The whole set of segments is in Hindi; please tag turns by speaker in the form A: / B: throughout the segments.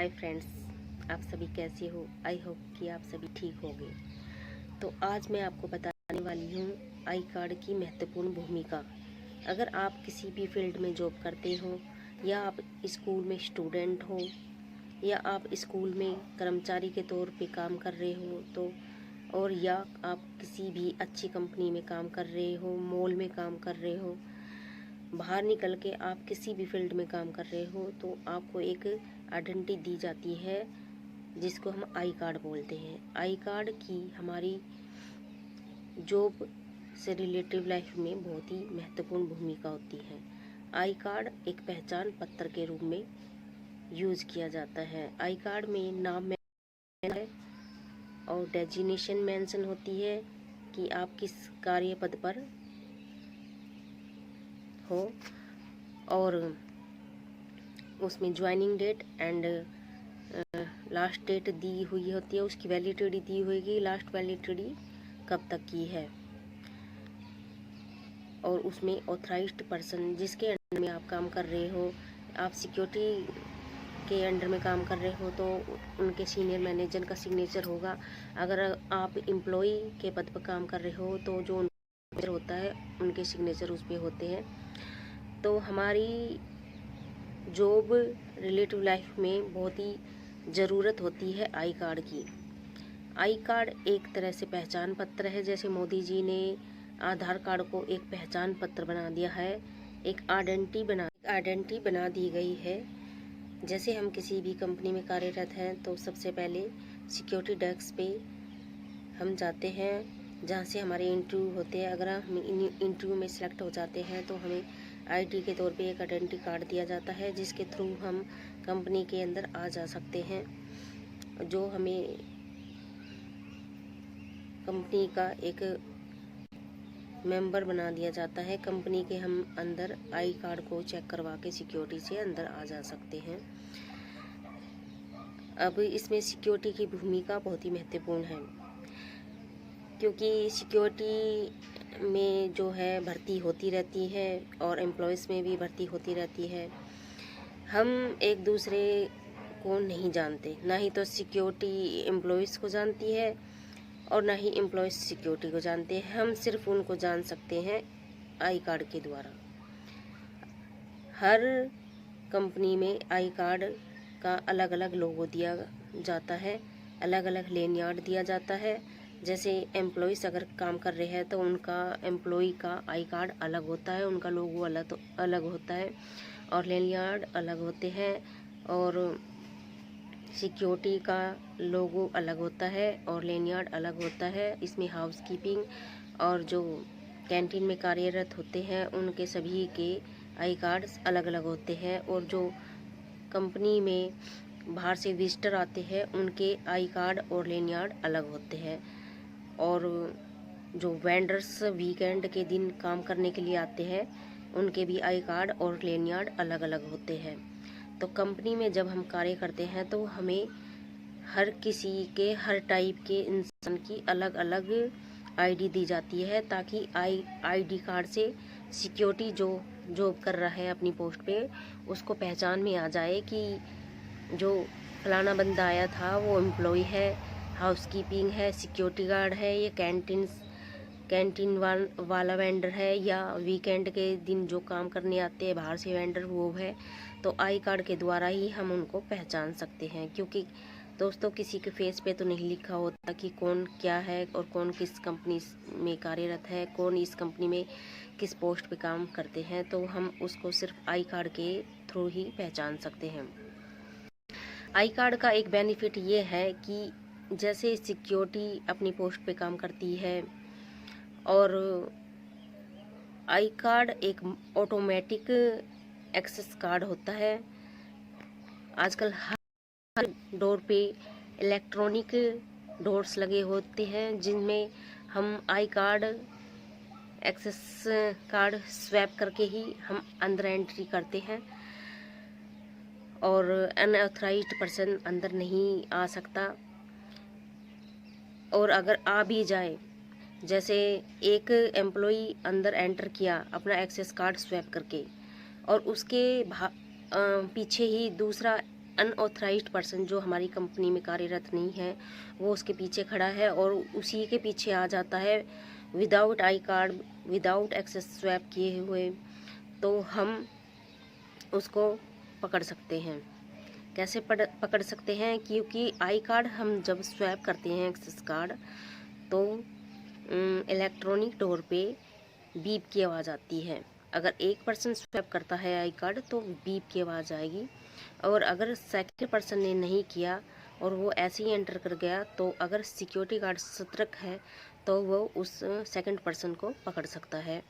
A: हाय फ्रेंड्स, आप सभी कैसे हो। आई होप कि आप सभी ठीक होंगे। तो आज मैं आपको बताने वाली हूँ आई कार्ड की महत्वपूर्ण भूमिका। अगर आप किसी भी फील्ड में जॉब करते हो, या आप स्कूल में स्टूडेंट हो, या आप स्कूल में कर्मचारी के तौर पे काम कर रहे हो, तो और या आप किसी भी अच्छी कंपनी में काम कर रहे हो, मॉल में काम कर रहे हो, बाहर निकल के आप किसी भी फील्ड में काम कर रहे हो, तो आपको एक आइडेंटिटी दी जाती है जिसको हम आई कार्ड बोलते हैं। आई कार्ड की हमारी जॉब से रिलेटिव लाइफ में बहुत ही महत्वपूर्ण भूमिका होती है। आई कार्ड एक पहचान पत्र के रूप में यूज़ किया जाता है। आई कार्ड में नाम है और डेजिग्नेशन मेंशन होती है कि आप किस कार्य पद पर हो, और उसमें joining date and last date दी हुई होती है। उसकी वैलिडिटी दी हुई, लास्ट वैलिडिटी कब तक की है, और उसमें ऑथराइज्ड पर्सन जिसके अंडर में आप काम कर रहे हो, आप सिक्योरिटी के अंडर में काम कर रहे हो तो उनके सीनियर मैनेजर का सिग्नेचर होगा। अगर आप एम्प्लॉय के पद पर काम कर रहे हो तो जो मैनेजर होता है उनके सिग्नेचर उस पर होते हैं। तो हमारी जॉब रिलेटिव लाइफ में बहुत ही ज़रूरत होती है आई कार्ड की। आई कार्ड एक तरह से पहचान पत्र है। जैसे मोदी जी ने आधार कार्ड को एक पहचान पत्र बना दिया है, एक आइडेंटिटी बना दी गई है। जैसे हम किसी भी कंपनी में कार्यरत हैं तो सबसे पहले सिक्योरिटी डेस्क पे हम जाते हैं, जहाँ से हमारे इंटरव्यू होते हैं। अगर हम इंटरव्यू में सिलेक्ट हो जाते हैं तो हमें आईडी के तौर पे एक आइडेंटिटी कार्ड दिया जाता है, जिसके थ्रू हम कंपनी के अंदर आ जा सकते हैं। जो हमें कंपनी का एक मेंबर बना दिया जाता है। कंपनी के हम अंदर आई कार्ड को चेक करवा के सिक्योरिटी से अंदर आ जा सकते हैं। अब इसमें सिक्योरिटी की भूमिका बहुत ही महत्वपूर्ण है, क्योंकि सिक्योरिटी में जो है भर्ती होती रहती है और एम्प्लॉयज़ में भी भर्ती होती रहती है। हम एक दूसरे को नहीं जानते, ना ही तो सिक्योरिटी एम्प्लॉयज़ को जानती है और ना ही एम्प्लॉयज़ सिक्योरिटी को जानते हैं। हम सिर्फ उनको जान सकते हैं आई कार्ड के द्वारा। हर कंपनी में आई कार्ड का अलग अलग लोगो दिया जाता है, अलग अलग लेनयार्ड दिया जाता है। जैसे एम्प्लॉयज़ अगर काम कर रहे हैं तो उनका एम्प्लॉय का आई कार्ड अलग होता है, उनका लोगो अलग होता है और लेनयार्ड अलग होते हैं, और सिक्योरिटी का लोगो अलग होता है और लेनयार्ड अलग होता है। इसमें हाउसकीपिंग और जो कैंटीन में कार्यरत होते हैं उनके सभी के आई कार्ड्स अलग अलग होते हैं, और जो कंपनी में बाहर से विजिटर आते हैं उनके आई कार्ड और लेनयार्ड अलग होते हैं, और जो वेंडर्स वीकेंड के दिन काम करने के लिए आते हैं उनके भी आई कार्ड और लेनयार्ड अलग अलग होते हैं। तो कंपनी में जब हम कार्य करते हैं तो हमें हर किसी के, हर टाइप के इंसान की अलग अलग आईडी दी जाती है, ताकि आईडी कार्ड से सिक्योरिटी जो जॉब कर रहा है अपनी पोस्ट पे, उसको पहचान में आ जाए कि जो फलाना बंदा आया था वो एम्प्लॉय है, हाउसकीपिंग है, सिक्योरिटी गार्ड है, ये कैंटीन वाला वेंडर है, या वीकेंड के दिन जो काम करने आते हैं बाहर से वेंडर वो है। तो आई कार्ड के द्वारा ही हम उनको पहचान सकते हैं, क्योंकि दोस्तों किसी के फेस पे तो नहीं लिखा होता कि कौन क्या है और कौन किस कंपनी में कार्यरत है, कौन इस कंपनी में किस पोस्ट पे काम करते हैं। तो हम उसको सिर्फ आई कार्ड के थ्रू ही पहचान सकते हैं। आई कार्ड का एक बेनिफिट ये है कि जैसे सिक्योरिटी अपनी पोस्ट पे काम करती है, और आई कार्ड एक ऑटोमेटिक एक्सेस कार्ड होता है। आजकल हर डोर पे इलेक्ट्रॉनिक डोर्स लगे होते हैं, जिनमें हम I card access card swipe करके ही हम अंदर एंट्री करते हैं, और अनऑथराइज्ड पर्सन अंदर नहीं आ सकता। और अगर आ भी जाए, जैसे एक एम्प्लॉय अंदर एंटर किया अपना एक्सेस कार्ड स्वैप करके, और उसके पीछे ही दूसरा अनऑथराइज्ड पर्सन जो हमारी कंपनी में कार्यरत नहीं है वो उसके पीछे खड़ा है और उसी के पीछे आ जाता है without I card, without access swipe किए हुए, तो हम उसको पकड़ सकते हैं। कैसे पकड़ सकते हैं? क्योंकि आई कार्ड हम जब स्वैप करते हैं एक्सेस कार्ड, तो इलेक्ट्रॉनिक डोर पे बीप की आवाज़ आती है। अगर एक पर्सन स्वैप करता है आई कार्ड तो बीप की आवाज़ आएगी, और अगर सेकंड पर्सन ने नहीं किया और वो ऐसे ही एंटर कर गया, तो अगर सिक्योरिटी गार्ड सतर्क है तो वो उस सेकंड पर्सन को पकड़ सकता है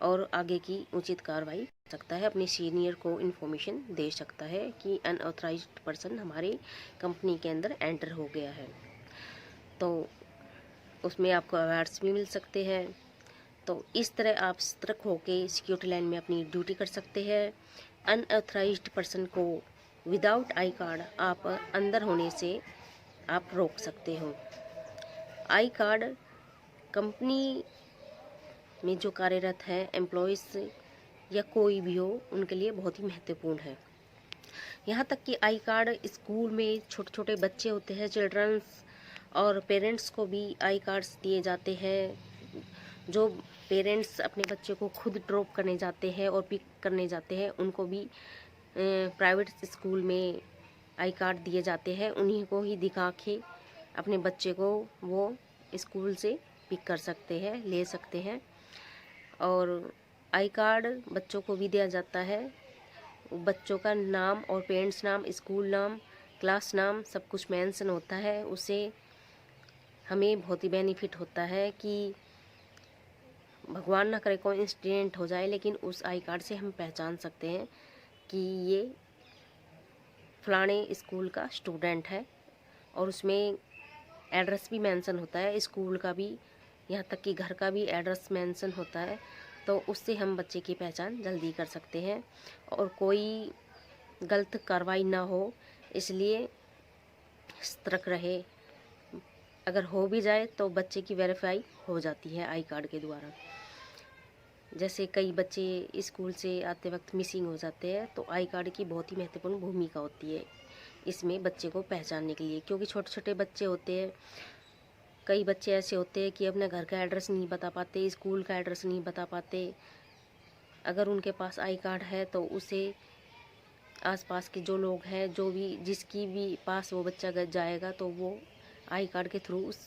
A: और आगे की उचित कार्रवाई कर सकता है, अपने सीनियर को इन्फॉर्मेशन दे सकता है कि अनऑथराइज्ड पर्सन हमारी कंपनी के अंदर एंटर हो गया है। तो उसमें आपको अवार्ड्स भी मिल सकते हैं। तो इस तरह आप सतर्क होकर सिक्योरिटी लाइन में अपनी ड्यूटी कर सकते हैं। अनऑथराइज्ड पर्सन को विदाउट आई कार्ड आप अंदर होने से आप रोक सकते हो। आई कार्ड कंपनी में जो कार्यरत है एम्प्लॉयज़ या कोई भी हो, उनके लिए बहुत ही महत्वपूर्ण है। यहाँ तक कि आई कार्ड स्कूल में छोटे छोटे बच्चे होते हैं, चिल्ड्रंस, और पेरेंट्स को भी आई कार्ड्स दिए जाते हैं। जो पेरेंट्स अपने बच्चे को खुद ड्रॉप करने जाते हैं और पिक करने जाते हैं, उनको भी प्राइवेट स्कूल में आई कार्ड दिए जाते हैं। उन्हीं को ही दिखा के अपने बच्चे को वो स्कूल से पिक कर सकते हैं, ले सकते हैं। और आई कार्ड बच्चों को भी दिया जाता है। बच्चों का नाम और पेरेंट्स नाम, स्कूल नाम, क्लास नाम सब कुछ मेंशन होता है। उससे हमें बहुत ही बेनिफिट होता है कि भगवान ना करे कोई इंसिडेंट हो जाए, लेकिन उस आई कार्ड से हम पहचान सकते हैं कि ये फलाने स्कूल का स्टूडेंट है। और उसमें एड्रेस भी मेंशन होता है, स्कूल का भी, यहाँ तक कि घर का भी एड्रेस मेंशन होता है। तो उससे हम बच्चे की पहचान जल्दी कर सकते हैं और कोई गलत कार्रवाई ना हो, इसलिए सतर्क रहे। अगर हो भी जाए तो बच्चे की वेरीफाई हो जाती है आई कार्ड के द्वारा। जैसे कई बच्चे स्कूल से आते वक्त मिसिंग हो जाते हैं, तो आई कार्ड की बहुत ही महत्वपूर्ण भूमिका होती है इसमें बच्चे को पहचानने के लिए। क्योंकि छोटे छोटे बच्चे होते हैं, कई बच्चे ऐसे होते हैं कि अपने घर का एड्रेस नहीं बता पाते, स्कूल का एड्रेस नहीं बता पाते। अगर उनके पास आई कार्ड है तो उसे आसपास के जो लोग हैं, जो भी जिसकी भी पास वो बच्चा जाएगा, तो वो आई कार्ड के थ्रू उस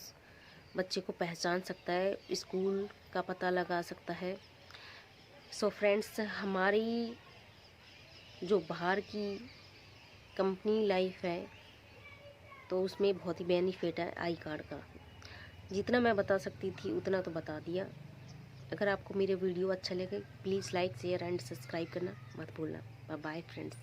A: बच्चे को पहचान सकता है, स्कूल का पता लगा सकता है। सो फ्रेंड्स, हमारी जो बाहर की कंपनी लाइफ है तो उसमें बहुत ही बेनिफिट है आई कार्ड का। जितना मैं बता सकती थी उतना तो बता दिया। अगर आपको मेरे वीडियो अच्छा लगे please like, share and subscribe करना मत भूलना। Bye bye friends.